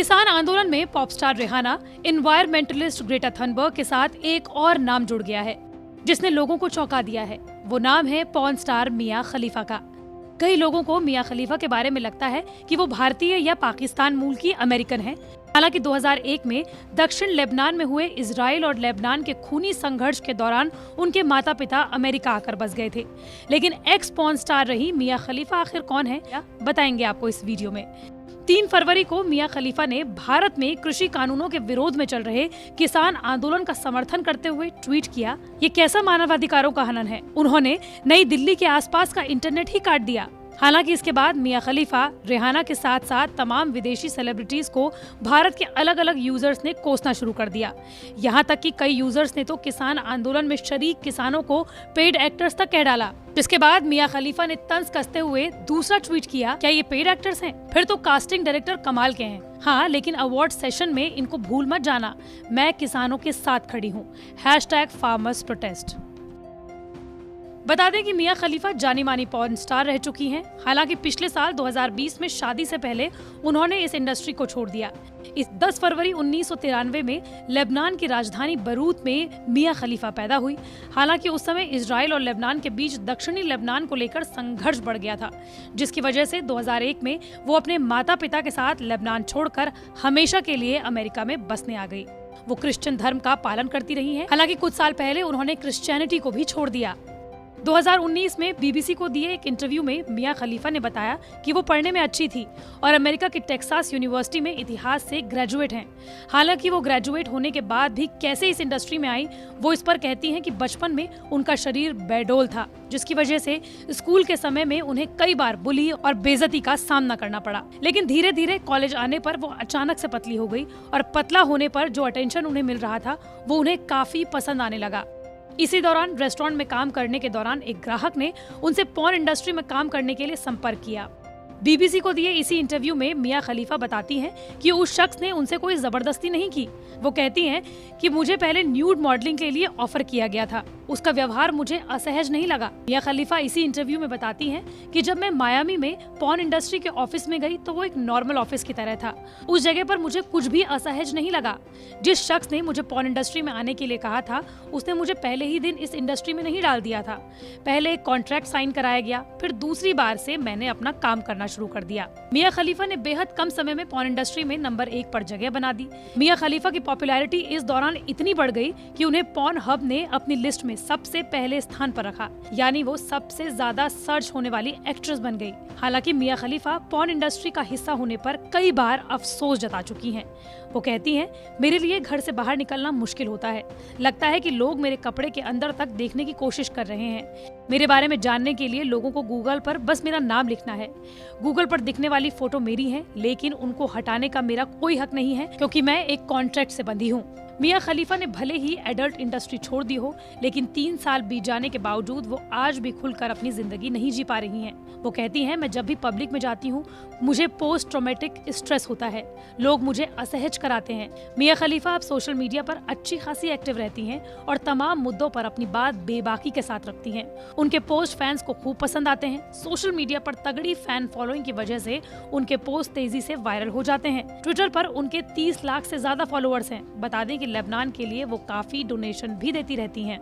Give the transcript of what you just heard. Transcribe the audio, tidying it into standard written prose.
किसान आंदोलन में pop star Rihanna, environmentalist Greta Thunberg के साथ एक और नाम जुड़ गया है जिसने लोगों को चौंका दिया है। वो नाम है पॉर्न स्टार मिया खलीफा का। कई लोगों को मिया खलीफा के बारे में लगता है कि वो भारतीय या पाकिस्तान मूल की अमेरिकन है। हालांकि 2001 में दक्षिण लेबनान में हुए इजराइल और लेबनान के खूनी संघर्ष के दौरान उनके माता पिता अमेरिका आकर बस गए थे। लेकिन एक्स पॉर्न स्टार रही मिया खलीफा आखिर कौन है, बताएंगे आपको इस वीडियो में। 3 फरवरी को मिया खलीफा ने भारत में कृषि कानूनों के विरोध में चल रहे किसान आंदोलन का समर्थन करते हुए ट्वीट किया, ये कैसा मानवाधिकारों का हनन है। उन्होंने नई दिल्ली के आसपास का इंटरनेट ही काट दिया। हालांकि इसके बाद मिया खलीफा, रिहाना के साथ साथ तमाम विदेशी सेलिब्रिटीज को भारत के अलग अलग यूजर्स ने कोसना शुरू कर दिया। यहाँ तक कि कई यूजर्स ने तो किसान आंदोलन में शरीक किसानों को पेड एक्टर्स तक कह डाला। जिसके बाद मिया खलीफा ने तंज कसते हुए दूसरा ट्वीट किया, क्या ये पेड एक्टर्स हैं? फिर तो कास्टिंग डायरेक्टर कमाल के हैं। हाँ, लेकिन अवार्ड सेशन में इनको भूल मत जाना, मैं किसानों के साथ खड़ी हूँ। #farmers protest। बता दें कि मिया खलीफा जानी मानी पॉर्न स्टार रह चुकी हैं। हालांकि पिछले साल 2020 में शादी से पहले उन्होंने इस इंडस्ट्री को छोड़ दिया। इस 10 फरवरी 1993 में लेबनान की राजधानी बरूत में मिया खलीफा पैदा हुई। हालांकि उस समय इजराइल और लेबनान के बीच दक्षिणी लेबनान को लेकर संघर्ष बढ़ गया था, जिसकी वजह से 2001 में वो अपने माता पिता के साथ लेबनान छोड़कर हमेशा के लिए अमेरिका में बसने आ गई। वो क्रिश्चियन धर्म का पालन करती रही है। हालांकि कुछ साल पहले उन्होंने क्रिश्चियनिटी को भी छोड़ दिया। 2019 में बीबीसी को दिए एक इंटरव्यू में मिया खलीफा ने बताया कि वो पढ़ने में अच्छी थी और अमेरिका की टेक्सास यूनिवर्सिटी में इतिहास से ग्रेजुएट हैं। हालांकि वो ग्रेजुएट होने के बाद भी कैसे इस इंडस्ट्री में आई, वो इस पर कहती हैं कि बचपन में उनका शरीर बेडोल था, जिसकी वजह से स्कूल के समय में उन्हें कई बार बुली और बेइज्जती का सामना करना पड़ा। लेकिन धीरे धीरे कॉलेज आने पर वो अचानक से पतली हो गई और पतला होने पर जो अटेंशन उन्हें मिल रहा था वो उन्हें काफी पसंद आने लगा। इसी दौरान रेस्टोरेंट में काम करने के दौरान एक ग्राहक ने उनसे पॉर्न इंडस्ट्री में काम करने के लिए संपर्क किया। बीबीसी को दिए इसी इंटरव्यू में मिया खलीफा बताती हैं कि उस शख्स ने उनसे कोई जबरदस्ती नहीं की। वो कहती हैं कि मुझे पहले न्यूड मॉडलिंग के लिए ऑफर किया गया था, उसका व्यवहार मुझे असहज नहीं लगा। मिया खलीफा इसी इंटरव्यू में बताती हैं कि जब मैं मायामी में पॉर्न इंडस्ट्री के ऑफिस में गई तो वो एक नॉर्मल ऑफिस की तरह था। उस जगह पर मुझे कुछ भी असहज नहीं लगा। जिस शख्स ने मुझे पॉर्न इंडस्ट्री में आने के लिए कहा था उसने मुझे पहले ही दिन इस इंडस्ट्री में नहीं डाल दिया था। पहले एक कॉन्ट्रैक्ट साइन कराया गया, फिर दूसरी बार से मैंने अपना काम करना शुरू कर दिया। मिया खलीफा ने बेहद कम समय में पॉर्न इंडस्ट्री में नंबर 1 पर जगह बना दी। मिया खलीफा की पॉपुलैरिटी इस दौरान इतनी बढ़ गई कि उन्हें पॉर्न हब ने अपनी लिस्ट में सबसे पहले स्थान पर रखा, यानी वो सबसे ज्यादा सर्च होने वाली एक्ट्रेस बन गई। हालांकि मिया खलीफा पॉर्न इंडस्ट्री का हिस्सा होने पर कई बार अफसोस जता चुकी हैं। वो कहती हैं, मेरे लिए घर से बाहर निकलना मुश्किल होता है। लगता है कि लोग मेरे कपड़े के अंदर तक देखने की कोशिश कर रहे हैं। मेरे बारे में जानने के लिए लोगों को गूगल पर बस मेरा नाम लिखना है। गूगल पर दिखने वाली फोटो मेरी है, लेकिन उनको हटाने का मेरा कोई हक नहीं है क्योंकि मैं एक कॉन्ट्रैक्ट से बंधी हूँ। मिया खलीफा ने भले ही एडल्ट इंडस्ट्री छोड़ दी हो, लेकिन 3 साल बीत जाने के बावजूद वो आज भी खुलकर अपनी जिंदगी नहीं जी पा रही हैं। वो कहती हैं, मैं जब भी पब्लिक में जाती हूँ मुझे पोस्ट ट्रॉमेटिक स्ट्रेस होता है, लोग मुझे असहज कराते हैं। मिया खलीफा अब सोशल मीडिया पर अच्छी खासी एक्टिव रहती हैं और तमाम मुद्दों पर अपनी बात बेबाकी के साथ रखती हैं। उनके पोस्ट फैंस को खूब पसंद आते हैं। सोशल मीडिया पर तगड़ी फैन फॉलोइंग की वजह से उनके पोस्ट तेजी से वायरल हो जाते हैं। ट्विटर पर उनके 30 लाख से ज्यादा फॉलोअर्स हैं। बता दें कि लेबनान के लिए वो काफी डोनेशन भी देती रहती हैं।